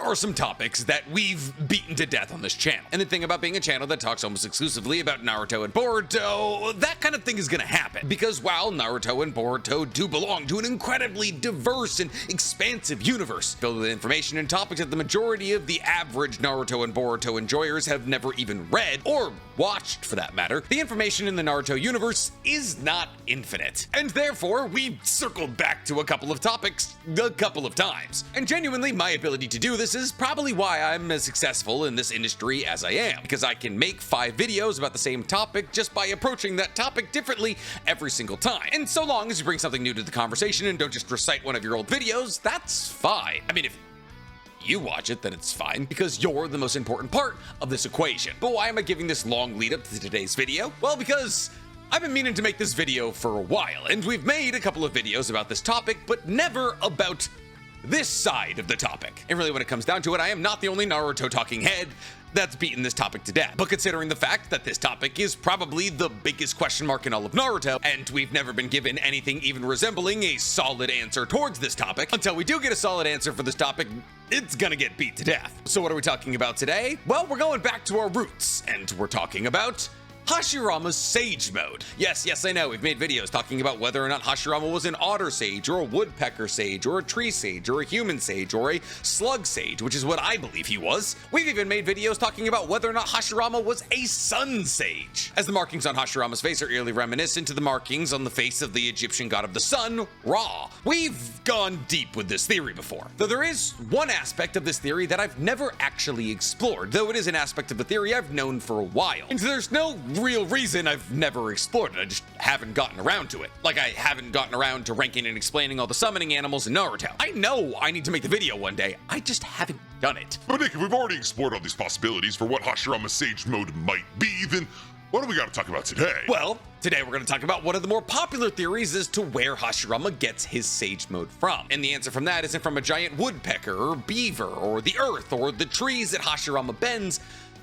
are some topics that we've beaten to death on this channel. And the thing about being a channel that talks almost exclusively about Naruto and Boruto, that kind of thing is gonna happen. Because while Naruto and Boruto do belong to an incredibly diverse and expansive universe, filled with information and topics that the majority of the average Naruto and Boruto enjoyers have never even read, or watched for that matter, the information in the Naruto universe is not infinite. And therefore, we circled back to a couple of topics a couple of times. And genuinely, my ability to do this is probably why I'm as successful in this industry as I am, because I can make 5 videos about the same topic just by approaching that topic differently every single time. And so long as you bring something new to the conversation and don't just recite one of your old videos, that's fine. I mean, if you watch it, then it's fine, because you're the most important part of this equation. But why am I giving this long lead up to today's video? Well, because I've been meaning to make this video for a while, and we've made a couple of videos about this topic, but never about this side of the topic. And really, when it comes down to it, I am not the only Naruto talking head that's beaten this topic to death. But considering the fact that this topic is probably the biggest question mark in all of Naruto, and we've never been given anything even resembling a solid answer towards this topic, until we do get a solid answer for this topic, it's gonna get beat to death. So what are we talking about today? Well, we're going back to our roots, and we're talking about Hashirama's Sage Mode. Yes, I know, we've made videos talking about whether or not Hashirama was an otter sage, or a woodpecker sage, or a tree sage, or a human sage, or a slug sage, which is what I believe he was. We've even made videos talking about whether or not Hashirama was a sun sage, as the markings on Hashirama's face are eerily reminiscent to the markings on the face of the Egyptian god of the sun, Ra. We've gone deep with this theory before, though there is one aspect of this theory that I've never actually explored, though it is an aspect of the theory I've known for a while. And there's no real reason I've never explored it, I just haven't gotten around to it. Like I haven't gotten around to ranking and explaining all the summoning animals in Naruto. I know I need to make the video one day, I just haven't done it. But Nick, if we've already explored all these possibilities for what Hashirama's Sage Mode might be, then what do we gotta talk about today? Well, today we're gonna talk about one of the more popular theories as to where Hashirama gets his Sage Mode from. And the answer from that isn't from a giant woodpecker, or beaver, or the earth, or the trees that Hashirama bends,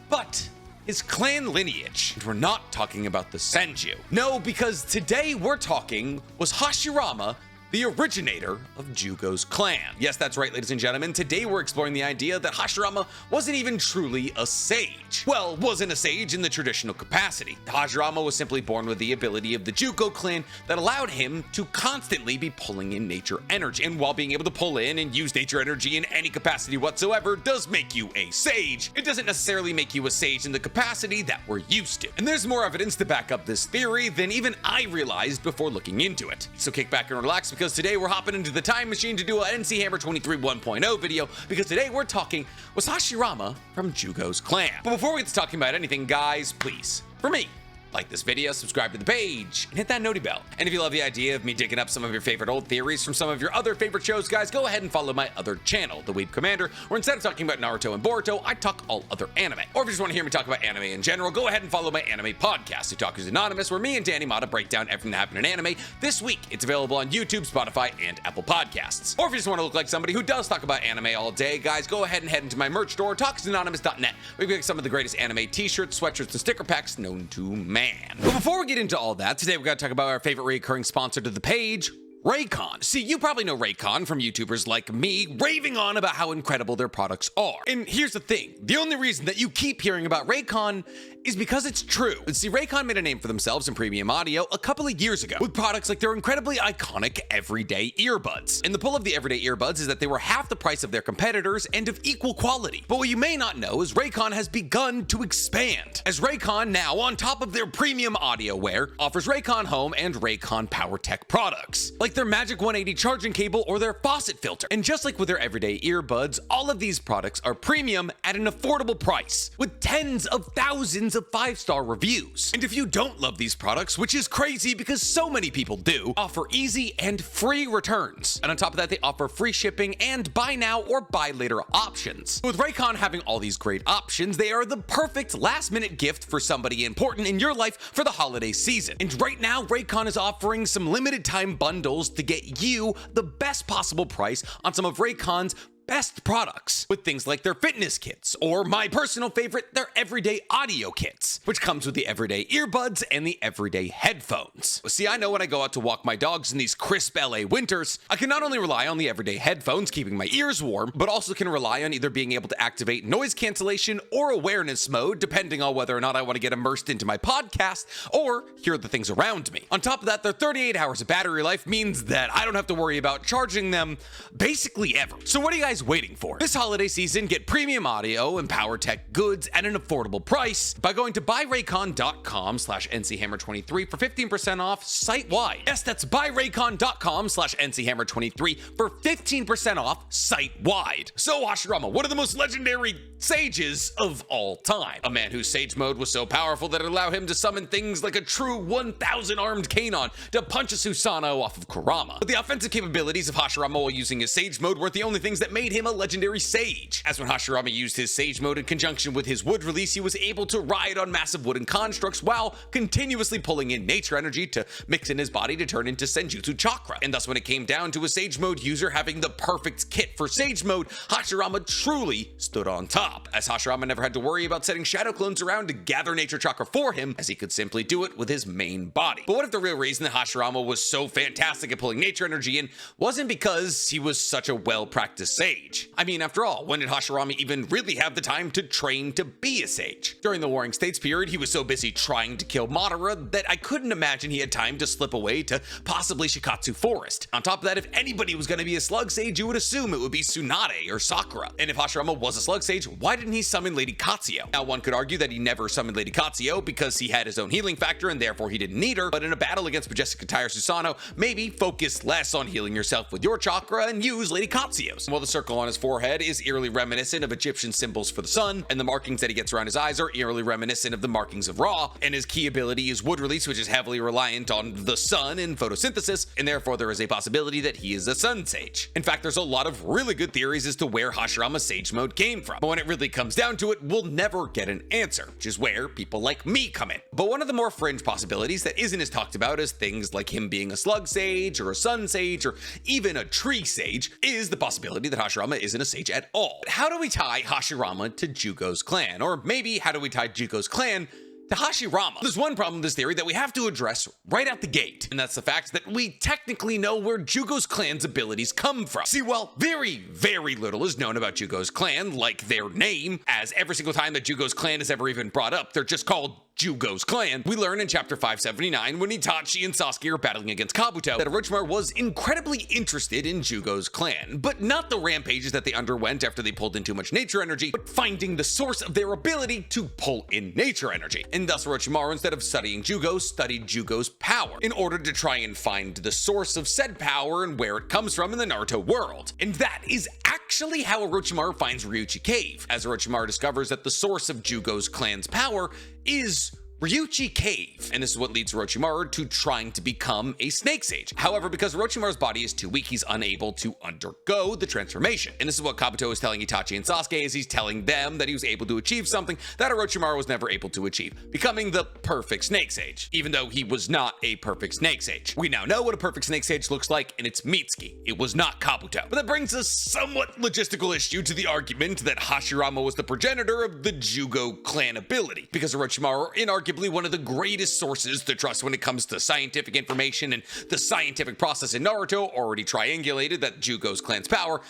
but his clan lineage. And we're not talking about the Senju. No, because today we're talking, was Hashirama the originator of Jugo's clan? Yes, that's right, ladies and gentlemen. Today we're exploring the idea that Hashirama wasn't even truly a sage. Well, wasn't a sage in the traditional capacity. Hashirama was simply born with the ability of the Jugo clan that allowed him to constantly be pulling in nature energy. And while being able to pull in and use nature energy in any capacity whatsoever does make you a sage, it doesn't necessarily make you a sage in the capacity that we're used to. And there's more evidence to back up this theory than even I realized before looking into it. So kick back and relax, because today we're hopping into the time machine to do a NC Hammer 23 1.0 video, because today we're talking, was Hashirama from Jugo's clan? But before we get to talking about anything, guys, please, for me, like this video, subscribe to the page, and hit that noti bell. And if you love the idea of me digging up some of your favorite old theories from some of your other favorite shows, guys, go ahead and follow my other channel, The Weeb Commander, where instead of talking about Naruto and Boruto, I talk all other anime. Or if you just want to hear me talk about anime in general, go ahead and follow my anime podcast, Otaku's Anonymous, where me and Danny Mata break down everything that happened in anime this week. It's available on YouTube, Spotify, and Apple Podcasts. Or if you just want to look like somebody who does talk about anime all day, guys, go ahead and head into my merch store, otakusanonymous.net, where you get some of the greatest anime t-shirts, sweatshirts, and sticker packs known to man. But before we get into all that, today we're going to talk about our favorite recurring sponsor to the page, Raycon. See, you probably know Raycon from YouTubers like me raving on about how incredible their products are. And here's the thing, the only reason that you keep hearing about Raycon is because it's true. And see, Raycon made a name for themselves in premium audio a couple of years ago with products like their incredibly iconic everyday earbuds. And the pull of the everyday earbuds is that they were half the price of their competitors and of equal quality. But what you may not know is Raycon has begun to expand, as Raycon now, on top of their premium audio wear, offers Raycon Home and Raycon Power Tech products, like their Magic 180 charging cable or their faucet filter. And just like with their everyday earbuds, all of these products are premium at an affordable price, with tens of thousands of 5-star reviews. And if you don't love these products, which is crazy because so many people do, offer easy and free returns. And on top of that, they offer free shipping and buy now or buy later options. With Raycon having all these great options, they are the perfect last-minute gift for somebody important in your life for the holiday season. And right now, Raycon is offering some limited time bundles to get you the best possible price on some of Raycon's best products with things like their fitness kits, or my personal favorite, their everyday audio kits, which comes with the everyday earbuds and the everyday headphones. See, I know when I go out to walk my dogs in these crisp LA winters, I can not only rely on the everyday headphones keeping my ears warm, but also can rely on either being able to activate noise cancellation or awareness mode, depending on whether or not I want to get immersed into my podcast or hear the things around me. On top of that, their 38 hours of battery life means that I don't have to worry about charging them basically ever. So what are you guys waiting for? This holiday season, get premium audio and power tech goods at an affordable price by going to buyraycon.com/NCHammer23 for 15% off site-wide. Yes, that's buyraycon.com/NCHammer23 for 15% off site-wide. So Hashirama, one of the most legendary sages of all time. A man whose sage mode was so powerful that it allowed him to summon things like a true 1,000 armed Kanon to punch a Susanoo off of Kurama. But the offensive capabilities of Hashirama while using his sage mode weren't the only things that made him a legendary sage. As when Hashirama used his sage mode in conjunction with his wood release, he was able to ride on massive wooden constructs while continuously pulling in nature energy to mix in his body to turn into senjutsu chakra. And thus when it came down to a sage mode user having the perfect kit for sage mode, Hashirama truly stood on top, as Hashirama never had to worry about setting shadow clones around to gather nature chakra for him, as he could simply do it with his main body. But what if the real reason that Hashirama was so fantastic at pulling nature energy in wasn't because he was such a well-practiced sage? I mean, after all, when did Hashirama even really have the time to train to be a sage? During the Warring States period, he was so busy trying to kill Madara that I couldn't imagine he had time to slip away to possibly Shikatsu Forest. On top of that, if anybody was going to be a slug sage, you would assume it would be Tsunade or Sakura. And if Hashirama was a slug sage, why didn't he summon Lady Katsuo? Now, one could argue that he never summoned Lady Katsuo because he had his own healing factor and therefore he didn't need her, but in a battle against Majestic Attire Susanoo, maybe focus less on healing yourself with your chakra and use Lady Katsuo's. While the circle on his forehead is eerily reminiscent of Egyptian symbols for the sun, and the markings that he gets around his eyes are eerily reminiscent of the markings of Ra, and his key ability is wood release, which is heavily reliant on the sun and photosynthesis, and therefore there is a possibility that he is a sun sage. In fact, there's a lot of really good theories as to where Hashirama's sage mode came from, but when it really comes down to it, we'll never get an answer, which is where people like me come in. But one of the more fringe possibilities that isn't as talked about as things like him being a slug sage or a sun sage or even a tree sage is the possibility that Hashirama isn't a sage at all. How do we tie Hashirama to Jugo's clan? Or maybe how do we tie Jugo's clan to Hashirama? There's one problem with this theory that we have to address right out the gate, and that's the fact that we technically know where Jugo's clan's abilities come from. See, while very, very little is known about Jugo's clan, like their name, as every single time that Jugo's clan is ever even brought up, they're just called Jugo's clan. We learn in chapter 579 when Itachi and Sasuke are battling against Kabuto that Orochimaru was incredibly interested in Jugo's clan, but not the rampages that they underwent after they pulled in too much nature energy, but finding the source of their ability to pull in nature energy. And thus Orochimaru, instead of studying Jugo, studied Jugo's power in order to try and find the source of said power and where it comes from in the Naruto world. And that is actually how Orochimaru finds Ryuuchi Cave, as Orochimaru discovers that the source of Jugo's clan's power is Ryuuchi Cave, and this is what leads Orochimaru to trying to become a snake sage. However, because Orochimaru's body is too weak, he's unable to undergo the transformation. And this is what Kabuto is telling Itachi and Sasuke, as he's telling them that he was able to achieve something that Orochimaru was never able to achieve, becoming the perfect snake sage, even though he was not a perfect snake sage. We now know what a perfect snake sage looks like, and it's Mitsuki. It was not Kabuto. But that brings a somewhat logistical issue to the argument that Hashirama was the progenitor of the Jugo clan ability, because Orochimaru, arguably one of the greatest sources to trust when it comes to scientific information and the scientific process in Naruto, already triangulated that Jugo's clan's power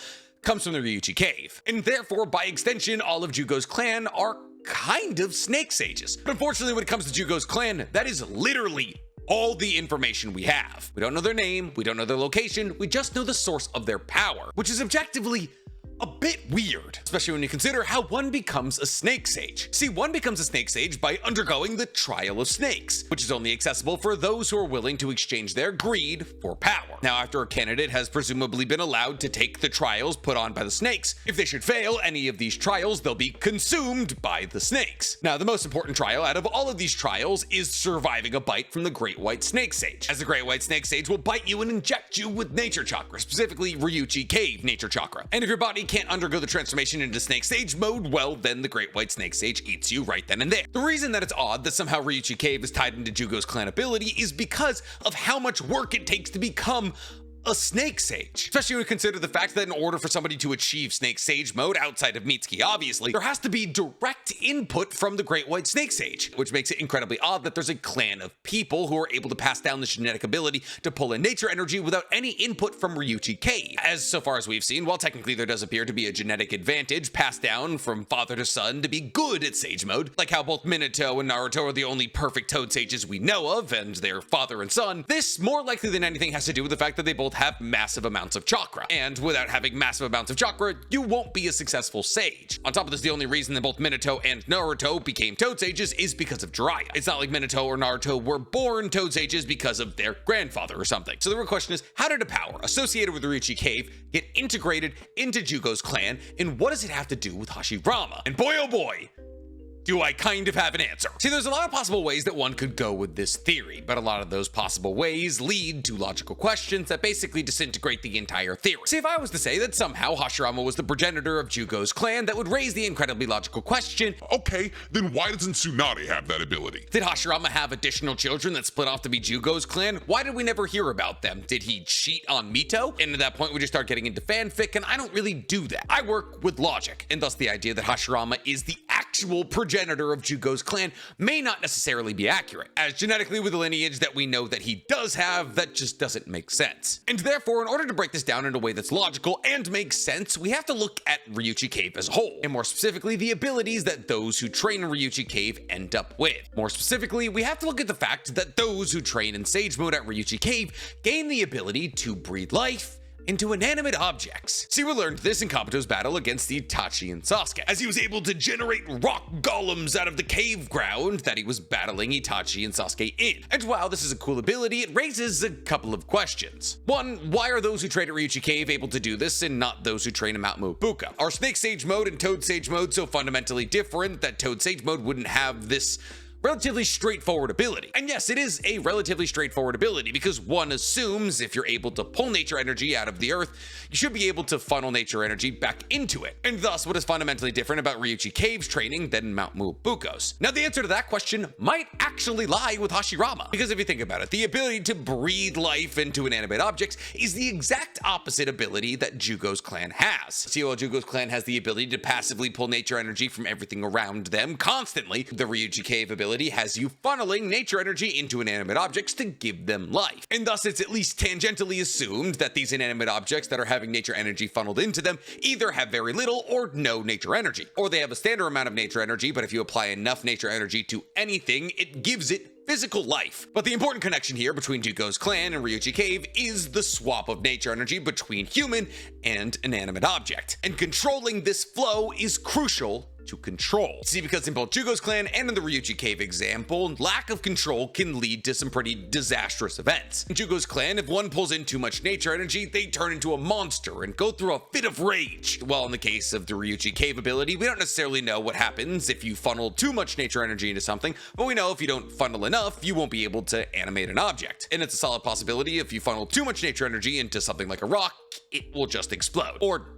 comes from the Ryuuchi Cave. And therefore, by extension, all of Jugo's clan are kind of snake sages. But unfortunately, when it comes to Jugo's clan, that is literally all the information we have. We don't know their name, we don't know their location, we just know the source of their power, which is objectively a bit weird, especially when you consider how one becomes a snake sage. See, one becomes a snake sage by undergoing the trial of snakes, which is only accessible for those who are willing to exchange their greed for power. Now, after a candidate has presumably been allowed to take the trials put on by the snakes, if they should fail any of these trials, they'll be consumed by the snakes. Now, the most important trial out of all of these trials is surviving a bite from the Great White Snake Sage, as the Great White Snake Sage will bite you and inject you with nature chakra, specifically Ryuuchi Cave nature chakra. And if your body can't undergo the transformation into snake sage mode, well, then the Great White Snake Sage eats you right then and there. The reason that it's odd that somehow Ryuuchi Cave is tied into Jugo's clan ability is because of how much work it takes to become a Snake Sage. Especially when we consider the fact that in order for somebody to achieve Snake Sage mode outside of Mitsuki, obviously, there has to be direct input from the Great White Snake Sage, which makes it incredibly odd that there's a clan of people who are able to pass down this genetic ability to pull in nature energy without any input from Ryuuchi Cave. As so far as we've seen, while technically there does appear to be a genetic advantage passed down from father to son to be good at Sage mode, like how both Minato and Naruto are the only perfect Toad Sages we know of, and they're father and son, this more likely than anything has to do with the fact that they both have massive amounts of chakra. And without having massive amounts of chakra, you won't be a successful sage. On top of this, the only reason that both Minato and Naruto became Toad Sages is because of Jiraiya. It's not like Minato or Naruto were born Toad Sages because of their grandfather or something. So the real question is, how did a power associated with the Ryuuchi Cave get integrated into Jugo's clan, and what does it have to do with Hashirama? And boy oh boy, do I kind of have an answer. See, there's a lot of possible ways that one could go with this theory, but a lot of those possible ways lead to logical questions that basically disintegrate the entire theory. See, if I was to say that somehow Hashirama was the progenitor of Jugo's clan, that would raise the incredibly logical question, Okay, then why doesn't Tsunade have that ability? did Hashirama have additional children that split off to be Jugo's clan? Why did we never hear about them? Did he cheat on Mito? And at that point, we just start getting into fanfic, and I don't really do that. I work with logic, and thus the idea that Hashirama is the actual progenitor of Jugo's clan may not necessarily be accurate, as genetically with the lineage that we know that he does have, that just doesn't make sense. And therefore, in order to break this down in a way that's logical and makes sense, we have to look at Ryuuchi Cave as a whole, and more specifically, the abilities that those who train in Ryuuchi Cave end up with. More specifically, we have to look at the fact that those who train in Sage mode at Ryuuchi Cave gain the ability to breathe life into inanimate objects. See, we learned this in Kabuto's battle against Itachi and Sasuke, as he was able to generate rock golems out of the cave ground that he was battling Itachi and Sasuke in. And while this is a cool ability, it raises a couple of questions. One, why are those who train at Ryuuchi Cave able to do this and not those who train in Mount Mubuka? Are Snake Sage mode and Toad Sage mode so fundamentally different that Toad Sage mode wouldn't have this relatively straightforward ability? And yes, it is a relatively straightforward ability because one assumes if you're able to pull nature energy out of the earth, you should be able to funnel nature energy back into it. And thus, what is fundamentally different about Ryuuchi Cave's training than Mount Mubuko's? Now, the answer to that question might actually lie with Hashirama, because if you think about it, the ability to breathe life into inanimate objects is the exact opposite ability that Jugo's clan has. See, while Jugo's clan has the ability to passively pull nature energy from everything around them constantly, the Ryuuchi Cave ability has you funneling nature energy into inanimate objects to give them life. And thus, it's at least tangentially assumed that these inanimate objects that are having nature energy funneled into them either have very little or no nature energy, or they have a standard amount of nature energy, but if you apply enough nature energy to anything, it gives it physical life. But the important connection here between Jugo's clan and Ryuuchi Cave is the swap of nature energy between human and inanimate object. And controlling this flow is crucial to control. See, because in both Jugo's clan and in the Ryuuchi Cave example, lack of control can lead to some pretty disastrous events. In Jugo's clan, if one pulls in too much nature energy, they turn into a monster and go through a fit of rage. While in the case of the Ryuuchi Cave ability, we don't necessarily know what happens if you funnel too much nature energy into something, but we know if you don't funnel enough, you won't be able to animate an object. And it's a solid possibility if you funnel too much nature energy into something like a rock, it will just explode. Or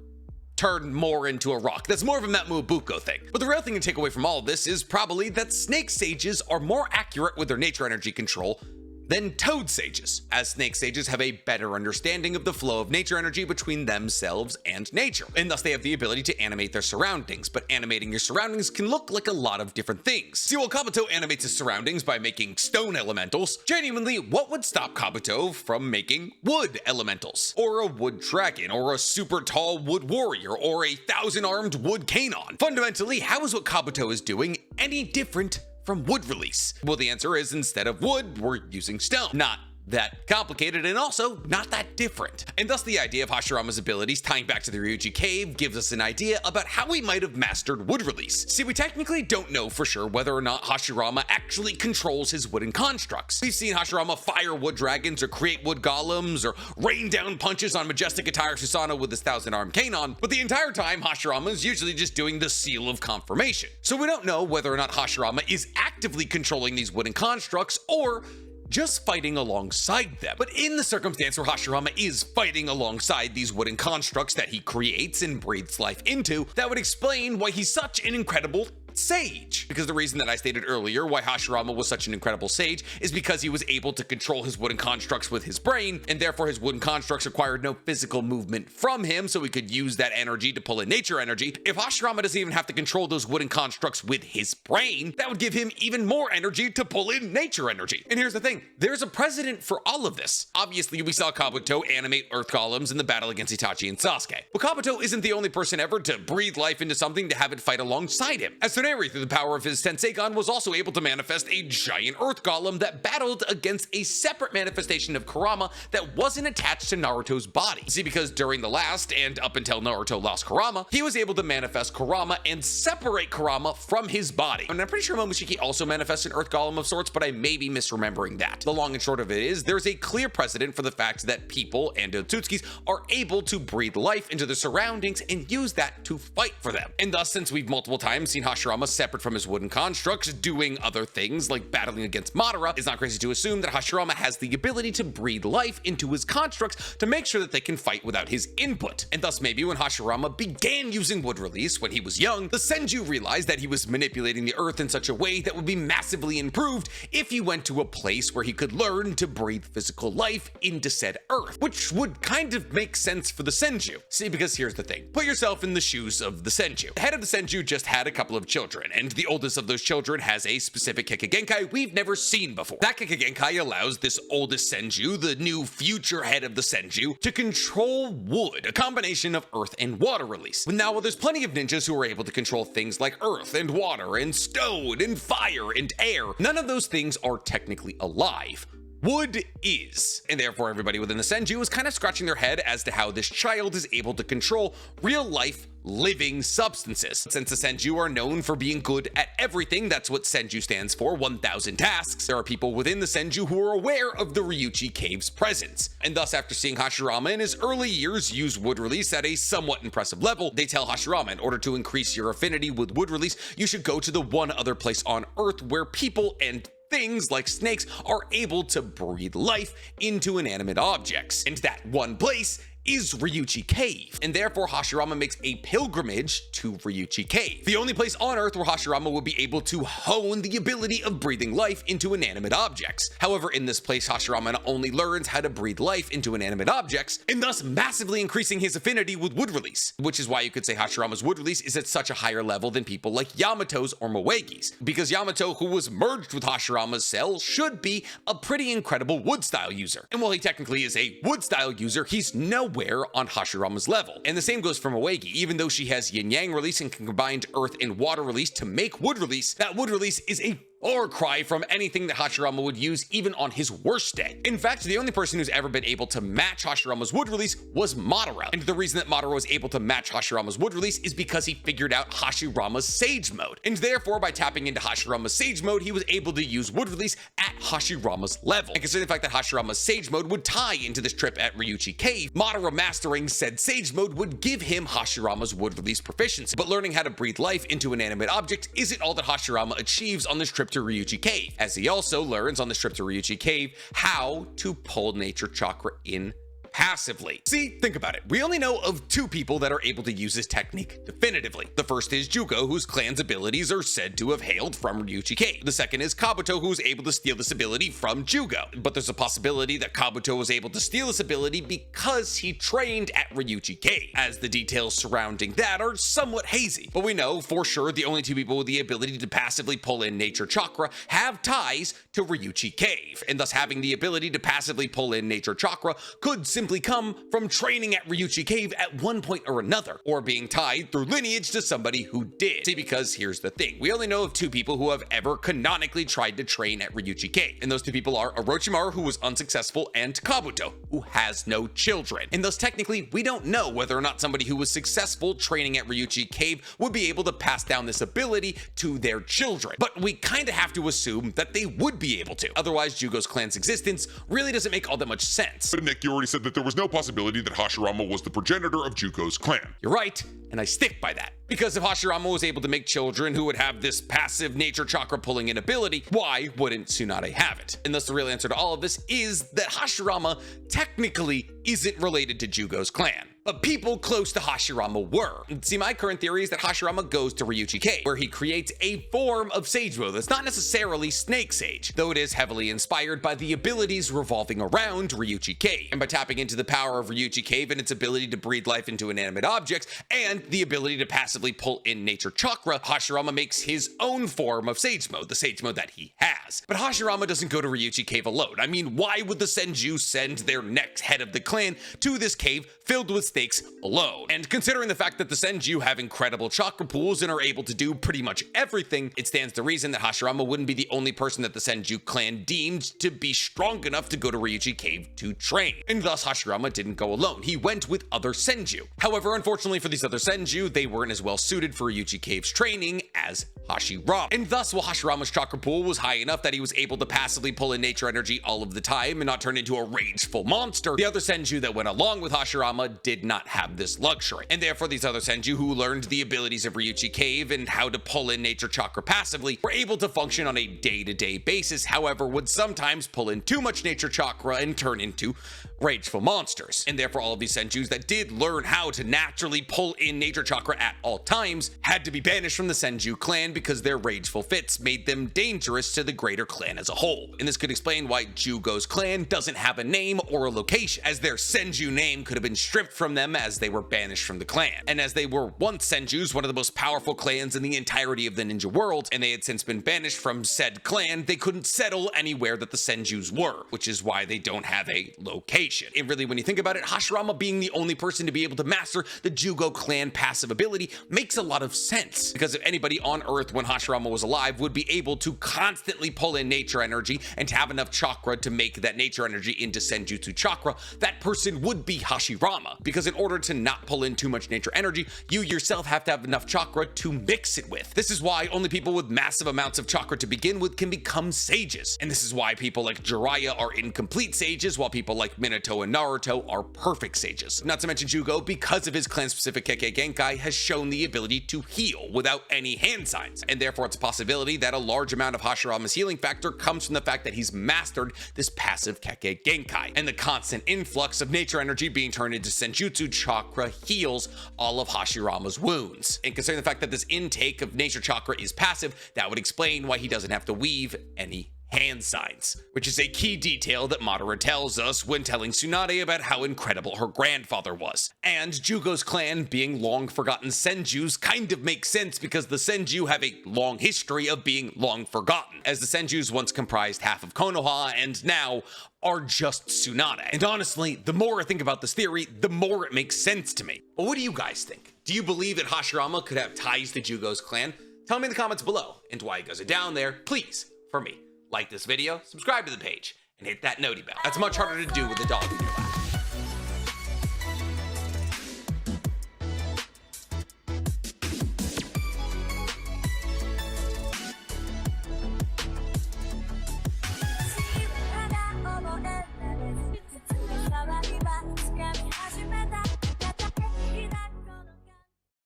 turn more into a rock. That's more of a Mount Mubuko thing. But the real thing to take away from all of this is probably that Snake Sages are more accurate with their nature energy control than Toad Sages, as Snake Sages have a better understanding of the flow of nature energy between themselves and nature, and thus they have the ability to animate their surroundings. But animating your surroundings can look like a lot of different things. See, while Kabuto animates his surroundings by making stone elementals, genuinely, what would stop Kabuto from making wood elementals? Or a wood dragon, or a super tall wood warrior, or a 1,000-armed wood Kanon? Fundamentally, how is what Kabuto is doing any different from wood release? Well, the answer is instead of wood, we're using stone. Not that complicated, and also not that different. And thus the idea of Hashirama's abilities tying back to the Ryuuchi Cave gives us an idea about how he might have mastered wood release. See, we technically don't know for sure whether or not Hashirama actually controls his wooden constructs. We've seen Hashirama fire wood dragons or create wood golems or rain down punches on majestic attire Susanoo with his 1,000-armed Kanon, but the entire time Hashirama is usually just doing the seal of confirmation. So we don't know whether or not Hashirama is actively controlling these wooden constructs or just fighting alongside them. But in the circumstance where Hashirama is fighting alongside these wooden constructs that he creates and breathes life into, that would explain why he's such an incredible sage. Because the reason that I stated earlier why Hashirama was such an incredible sage is because he was able to control his wooden constructs with his brain, and therefore his wooden constructs required no physical movement from him, so he could use that energy to pull in nature energy. If Hashirama doesn't even have to control those wooden constructs with his brain, that would give him even more energy to pull in nature energy. And here's the thing, there's a precedent for all of this. Obviously, we saw Kabuto animate earth golems in the battle against Itachi and Sasuke. But Kabuto isn't the only person ever to breathe life into something to have it fight alongside him, as Tsuneri, through the power of his Tenseigan, was also able to manifest a giant earth golem that battled against a separate manifestation of Kurama that wasn't attached to Naruto's body. See, because during the last, and up until Naruto lost Kurama, he was able to manifest Kurama and separate Kurama from his body. And I'm pretty sure Momoshiki also manifests an earth golem of sorts, but I may be misremembering that. The long and short of it is, there's a clear precedent for the fact that people and Otsutskis are able to breathe life into their surroundings and use that to fight for them. And thus, since we've multiple times seen Hashirama separate from his wooden constructs doing other things like battling against Madara, it's not crazy to assume that Hashirama has the ability to breathe life into his constructs to make sure that they can fight without his input. And thus, maybe when Hashirama began using wood release when he was young, the Senju realized that he was manipulating the earth in such a way that would be massively improved if he went to a place where he could learn to breathe physical life into said earth, which would kind of make sense for the Senju. See, because here's the thing, put yourself in the shoes of the Senju. The head of the Senju just had a couple of children, and the oldest of those children has a specific Kikagenkai we've never seen before. That Kikagenkai allows this oldest Senju, the new future head of the Senju, to control wood, a combination of earth and water release. But now, while there's plenty of ninjas who are able to control things like earth and water and stone and fire and air, none of those things are technically alive. Wood is, and therefore everybody within the Senju is kind of scratching their head as to how this child is able to control real life living substances. Since the Senju are known for being good at everything, that's what Senju stands for, 1000 tasks, there are people within the Senju who are aware of the Ryuuchi cave's presence. And thus, after seeing Hashirama in his early years use wood release at a somewhat impressive level, they tell Hashirama, in order to increase your affinity with wood release, you should go to the one other place on Earth where people and things like snakes are able to breathe life into inanimate objects. And that one place is Ryuuchi Cave, and therefore Hashirama makes a pilgrimage to Ryuuchi Cave, the only place on Earth where Hashirama would be able to hone the ability of breathing life into inanimate objects. However, in this place, Hashirama not only learns how to breathe life into inanimate objects, and thus massively increasing his affinity with wood release, which is why you could say Hashirama's wood release is at such a higher level than people like Yamato's or Moegi's, because Yamato, who was merged with Hashirama's cell, should be a pretty incredible wood style user. And while he technically is a wood style user, he's nowhere on Hashirama's level. And the same goes for Moegi. Even though she has yin-yang release and can combine earth and water release to make wood release, that wood release is a far cry from anything that Hashirama would use even on his worst day. In fact, the only person who's ever been able to match Hashirama's wood release was Madara. And the reason that Madara was able to match Hashirama's wood release is because he figured out Hashirama's Sage Mode. And therefore, by tapping into Hashirama's Sage Mode, he was able to use wood release at Hashirama's level. And considering the fact that Hashirama's Sage Mode would tie into this trip at Ryuuchi Cave, Madara mastering said Sage Mode would give him Hashirama's wood release proficiency. But learning how to breathe life into an inanimate object isn't all that Hashirama achieves on this trip to Ryuuchi Cave, as he also learns on this trip to Ryuuchi Cave how to pull nature chakra in passively. See, think about it. We only know of two people that are able to use this technique definitively. The first is Jugo, whose clan's abilities are said to have hailed from Ryuuchi Cave. The second is Kabuto, who was able to steal this ability from Jugo. But there's a possibility that Kabuto was able to steal this ability because he trained at Ryuuchi Cave, as the details surrounding that are somewhat hazy. But we know for sure the only two people with the ability to passively pull in nature chakra have ties to Ryuuchi Cave, and thus having the ability to passively pull in nature chakra could simply come from training at Ryuuchi Cave at one point or another, or being tied through lineage to somebody who did. See, because here's the thing. We only know of two people who have ever canonically tried to train at Ryuuchi Cave, and those two people are Orochimaru, who was unsuccessful, and Kabuto, who has no children. And thus technically, we don't know whether or not somebody who was successful training at Ryuuchi Cave would be able to pass down this ability to their children. But we kind of have to assume that they would be able to. Otherwise, Jugo's clan's existence really doesn't make all that much sense. But Nick, you already said that there was no possibility that Hashirama was the progenitor of Jugo's clan. You're right, and I stick by that. Because if Hashirama was able to make children who would have this passive nature chakra pulling in ability, why wouldn't Tsunade have it? And thus the real answer to all of this is that Hashirama technically isn't related to Jugo's clan. but people close to Hashirama were. See, my current theory is that Hashirama goes to Ryuuchi Cave, where he creates a form of sage mode that's not necessarily Snake Sage, though it is heavily inspired by the abilities revolving around Ryuuchi Cave. And by tapping into the power of Ryuuchi Cave and its ability to breathe life into inanimate objects, and the ability to passively pull in nature chakra, Hashirama makes his own form of sage mode, the sage mode that he has. But Hashirama doesn't go to Ryuuchi Cave alone. I mean, why would the Senju send their next head of the clan to this cave filled with snakes alone? And considering the fact that the Senju have incredible chakra pools and are able to do pretty much everything, it stands to reason that Hashirama wouldn't be the only person that the Senju clan deemed to be strong enough to go to Ryuuchi Cave to train. And thus Hashirama didn't go alone. He went with other Senju. However, unfortunately for these other Senju, they weren't as well suited for Ryuuchi Cave's training as Hashirama. And thus, while Hashirama's chakra pool was high enough that he was able to passively pull in nature energy all of the time and not turn into a rageful monster, the other Senju that went along with Hashirama did not have this luxury. And therefore, these other Senju who learned the abilities of Ryuuchi Cave and how to pull in nature chakra passively were able to function on a day-to-day basis, however, would sometimes pull in too much nature chakra and turn into rageful monsters. And therefore, all of these Senjus that did learn how to naturally pull in nature chakra at all times had to be banished from the Senju clan because their rageful fits made them dangerous to the greater clan as a whole. And this could explain why Jugo's clan doesn't have a name or a location, as their Senju name could have been stripped from them as they were banished from the clan. And as they were once Senjus, one of the most powerful clans in the entirety of the ninja world, and they had since been banished from said clan, they couldn't settle anywhere that the Senjus were, which is why they don't have a location. And really, when you think about it, Hashirama being the only person to be able to master the Jugo clan passive ability makes a lot of sense, because if anybody on Earth when Hashirama was alive would be able to constantly pull in nature energy and to have enough chakra to make that nature energy into Senjutsu chakra, that person would be Hashirama, because in order to not pull in too much nature energy, you yourself have to have enough chakra to mix it with. This is why only people with massive amounts of chakra to begin with can become sages, and this is why people like Jiraiya are incomplete sages, while people like Minato and Naruto are perfect sages. Not to mention Jugo, because of his clan-specific Kekkei Genkai, has shown the ability to heal without any hand signs, and therefore it's a possibility that a large amount of Hashirama's healing factor comes from the fact that he's mastered this passive Kekkei Genkai, and the constant influx of nature energy being turned into Senjutsu chakra heals all of Hashirama's wounds. And considering the fact that this intake of nature chakra is passive, that would explain why he doesn't have to weave any hand signs, which is a key detail that Madara tells us when telling Tsunade about how incredible her grandfather was. And Jugo's clan being long forgotten Senjus kind of makes sense because the Senju have a long history of being long forgotten, as the Senjus once comprised half of Konoha and now are just Tsunade. And honestly, the more I think about this theory, the more it makes sense to me. But what do you guys think? Do you believe that Hashirama could have ties to Jugo's clan? Tell me in the comments below, and why he goes down there, please, for me. Like this video, subscribe to the page, and hit that noti bell. That's much harder to do with a dog in your lap.